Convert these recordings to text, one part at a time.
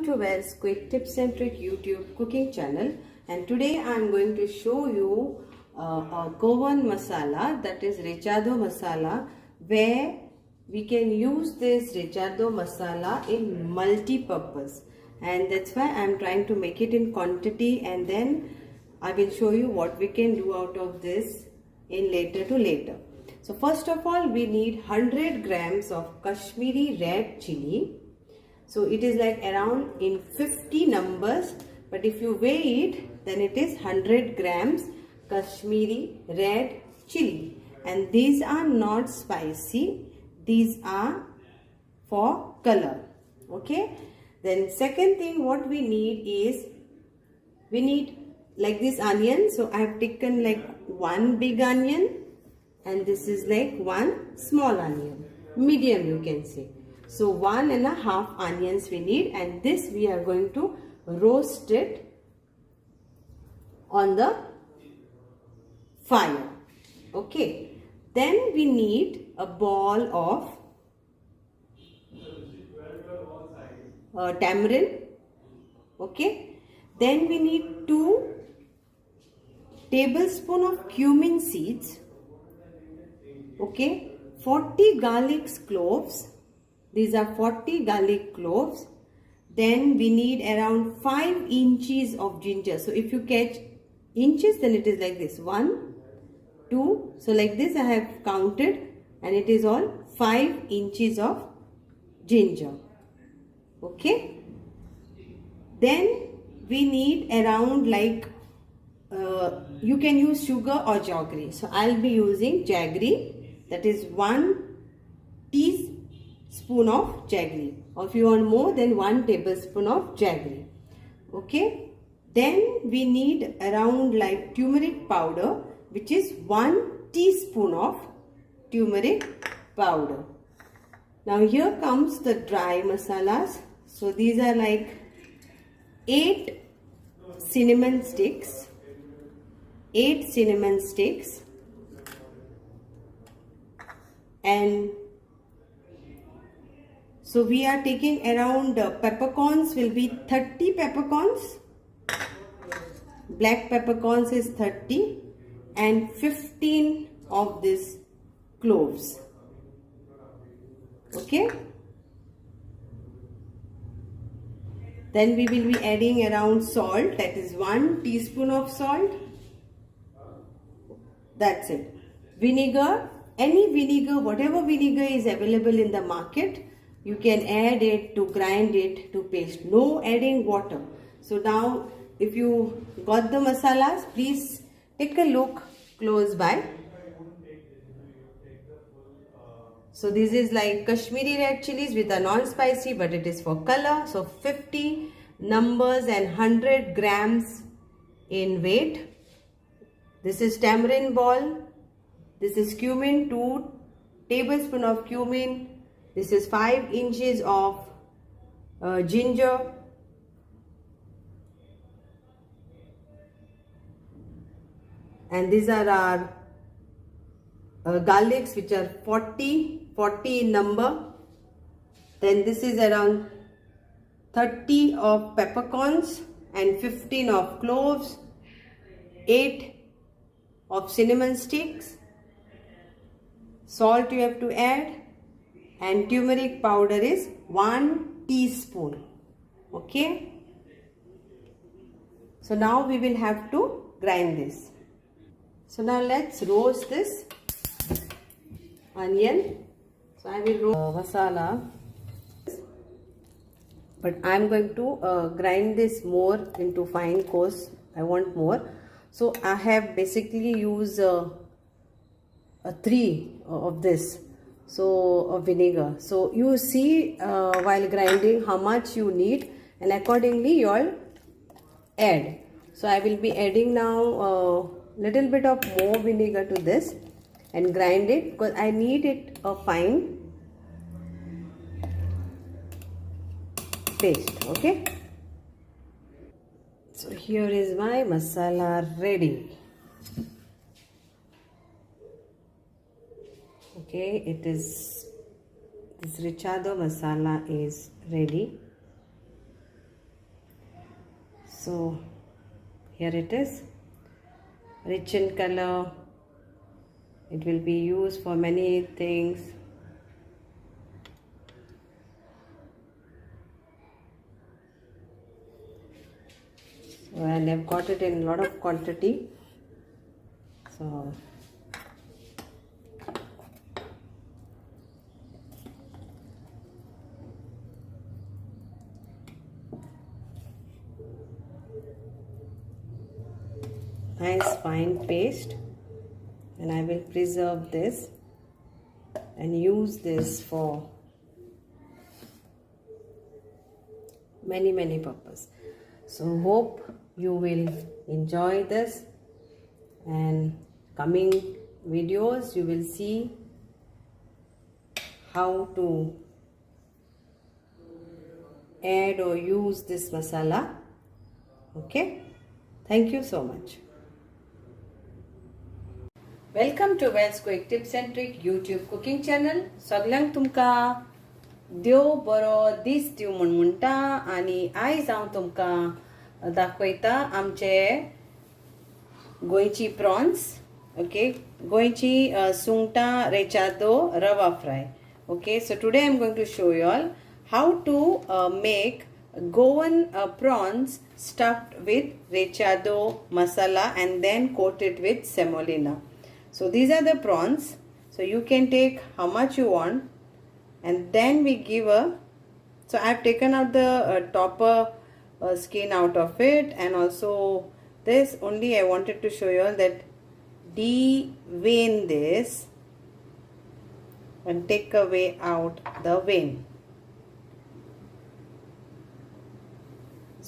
to Wells Quick Tips and Trick YouTube cooking channel, and today I am going to show you a Goan masala, that is Recheado masala, where we can use this Recheado masala in multi-purpose, and that's why I am trying to make it in quantity, and then I will show you what we can do out of this in later. So first of all, we need 100 grams of Kashmiri red chili. So it is like around in 50 numbers, but if you weigh it, then it is 100 grams Kashmiri red chili. And these are not spicy, these are for color. Okay. Then second thing what we need is, we need like this onion. So I have taken like one big onion, and this is like one small onion, medium you can say. So 1.5 onions we need, and this we are going to roast it on the fire. Okay. Then we need a ball of tamarind. Okay. Then we need 2 tablespoons of cumin seeds. Okay. 40 garlic cloves. These are 40 garlic cloves. Then we need around 5 inches of ginger. So if you catch inches, then it is like this. 1, 2. So like this I have counted, and it is all 5 inches of ginger. Okay. Then we need around like, you can use sugar or jaggery. So I'll be using jaggery. That is 1 teaspoon of jaggery, or if you want more, then 1 tablespoon of jaggery. Okay. Then we need around like turmeric powder, which is 1 teaspoon of turmeric powder. Now here comes the dry masalas. So these are like 8 cinnamon sticks, and so we are taking around peppercorns will be 30 peppercorns, black peppercorns is 30, and 15 of this cloves. Okay. Then we will be adding around salt, that is 1 teaspoon of salt. That's it. Vinegar, any vinegar, whatever vinegar is available in the market, you can add it to grind it to paste. No adding water. So now if you got the masalas, please take a look close by. So this is like Kashmiri red chilies with a non-spicy, but it is for color. So 50 numbers and 100 grams in weight. This is tamarind ball. This is cumin, 2 tablespoons of cumin. This is 5 inches of ginger. And these are our garlics, which are 40 in number. Then this is around 30 of peppercorns and 15 of cloves, 8 of cinnamon sticks. Salt you have to add, and turmeric powder is 1 teaspoon. Okay. So now we will have to grind this. So now let's roast this onion. So I will roast masala, but I am going to grind this more into fine coarse. I want more. So I have basically used 3 of this, so of vinegar. So you see while grinding how much you need, and accordingly you all add. So I will be adding now little bit of more vinegar to this and grind it, because I need it a fine paste. Okay. So here is my masala ready. Okay, it is, this Recheado masala is ready. So here it is, rich in color. It will be used for many things. So, and I've got it in a lot of quantity. So nice fine paste, and I will preserve this and use this for many purposes. So hope you will enjoy this, and coming videos you will see how to add or use this masala. Okay, thank you so much. Welcome to Wells Quick Tips and Trick YouTube cooking channel. सगळ्यांक तुमका देव बरो दीस दिव म्हण म्हणटा, आणि आयज हांव तुमकां दाखयता आमचे गोंयची प्रॉन्स. ओके, गोंयची सुंगटां रेचादो रवा fry. Okay, so today I'm going to show you all how to make Goan prawns stuffed with Recheado masala and then coat it with semolina. So these are the prawns. So you can take how much you want, and then we give a, so I have taken out the topper skin out of it, and also this only I wanted to show you all that de-vein this and take away out the vein.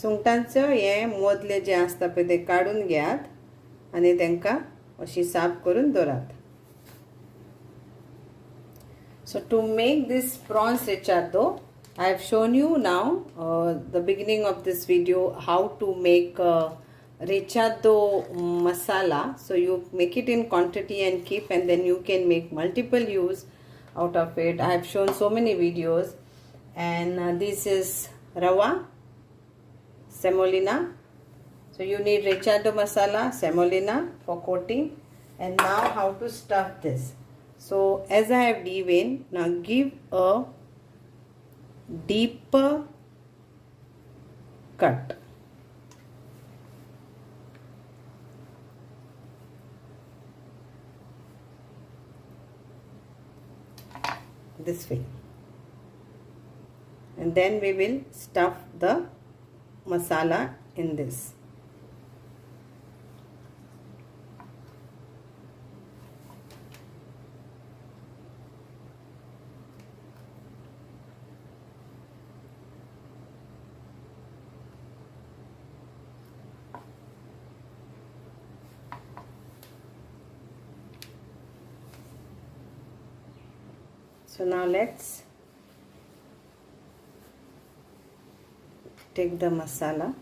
सुंगटांचो हे मोदले जे असता पळय ते काढून घेयात आणि तांकां अशी साफ करून दवरात. So to make this prawns recheado, I have shown you now the beginning of this video how to make recheado masala. So you make it in quantity and keep, and then you can make multiple use out of it. I have shown so many videos, and this is Rava, semolina. So you need Recheado masala, semolina for coating. And now how to stuff this. So as I have de-veined, now give a deeper cut. This way. And then we will stuff the masala in this. So now let's take the masala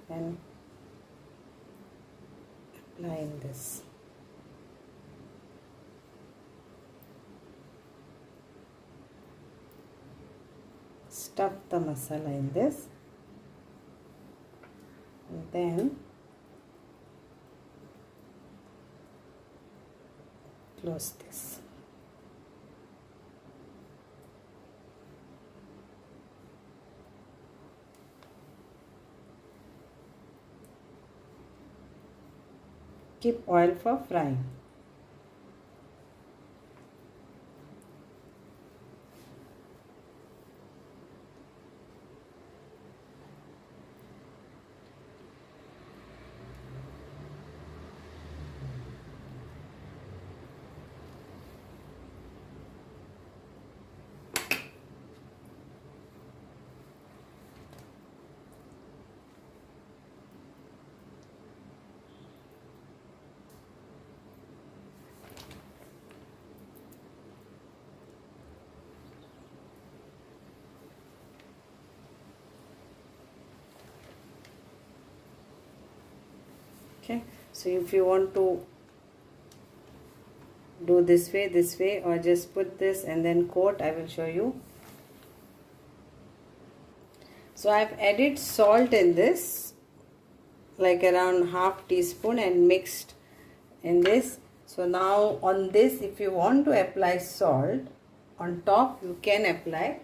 and apply in this. Stuff the masala in this, and then close this. Keep oil for frying. Okay, so if you want to do this way, or just put this and then coat, I will show you. So I've added salt in this, like around half teaspoon, and mixed in this. So now on this, if you want to apply salt on top, you can apply.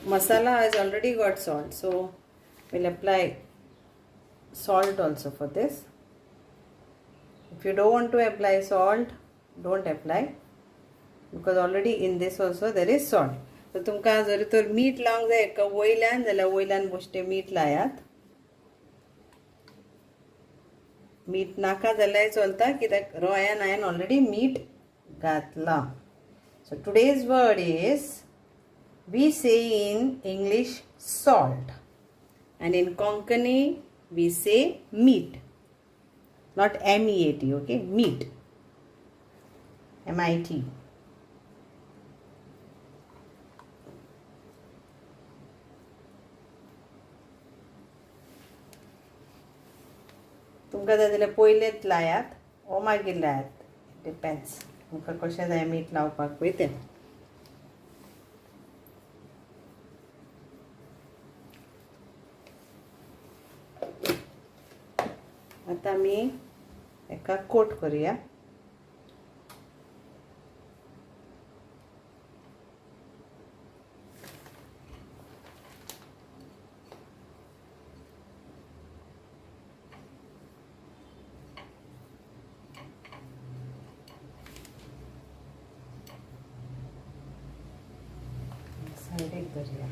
Masala has already got salt, so we'll apply salt also for this. If you don't want to apply salt, don't apply, because already in this also there is salt. So तुमका जरी तर मीठ लावंक जाय एका वयल्यान जाल्यार वयल्यान बेश्टें मीठ लायात. मीठ नाका जाल्यार चलता, कित्याक रोयान हांवें ऑलरेडी मीठ घातला. So today's word is, we say in English salt, and in Konkani we say meat, not M-E-A-T, okay, meat, M-I-T. तुमकां जाय जाल्यार पयलेच लायात ओ मागीर लायात, डिपेंड्स तुमकां कशें जाय मीठ लावपाक पळय तें. आता आमी एका कोट करूया. साइडीक धरया.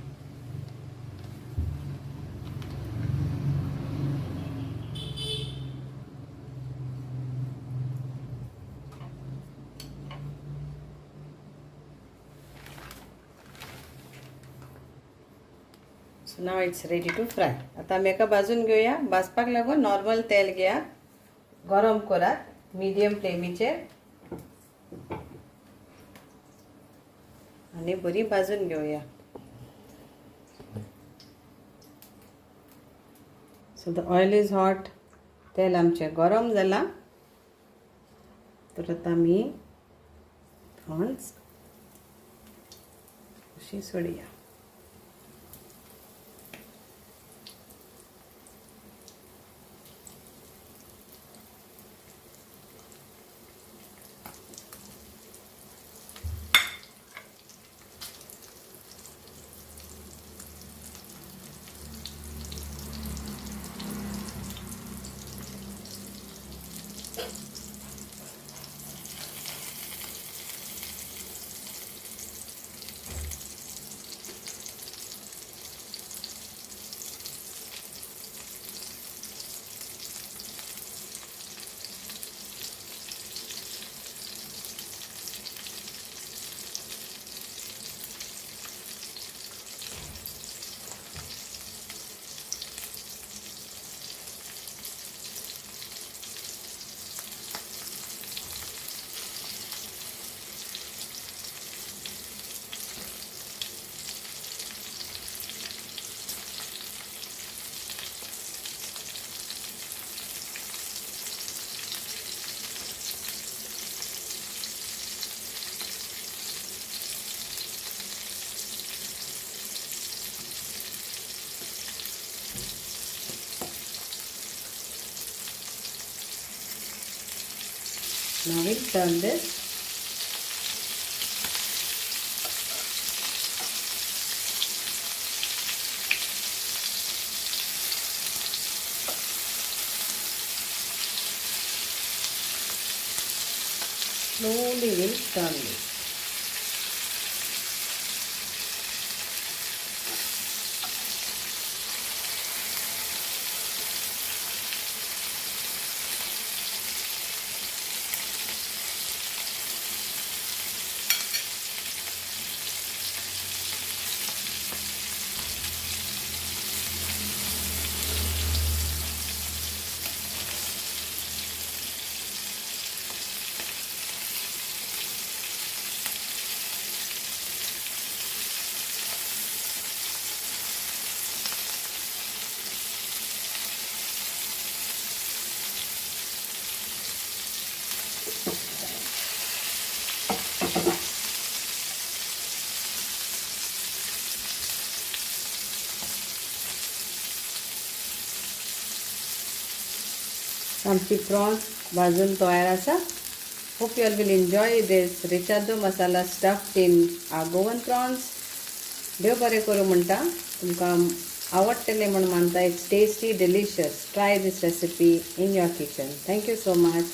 So now it's ready to fry. आता आमी एका भाजून घेवया. भाजपाक लागून नॉर्मल तेल घेया, गरम करात मिडियम फ्लेमीचेर आणि बरी भाजून घेवया. So the oil is hot. तेल आमचें गरम जाला. तर आता आमी प्रॉन्स अशी सोडया. Now we'll turn this. Slowly we'll turn this. आमची प्रॉन्स भाजून तयार आसा. Hope you all will enjoy this रिचादो masala stuffed in Goan prawns. देव बरें करूं म्हणटा. तुमकां आवडटलें म्हण मानता. It's tasty delicious. Try this recipe in your kitchen. Thank you so much.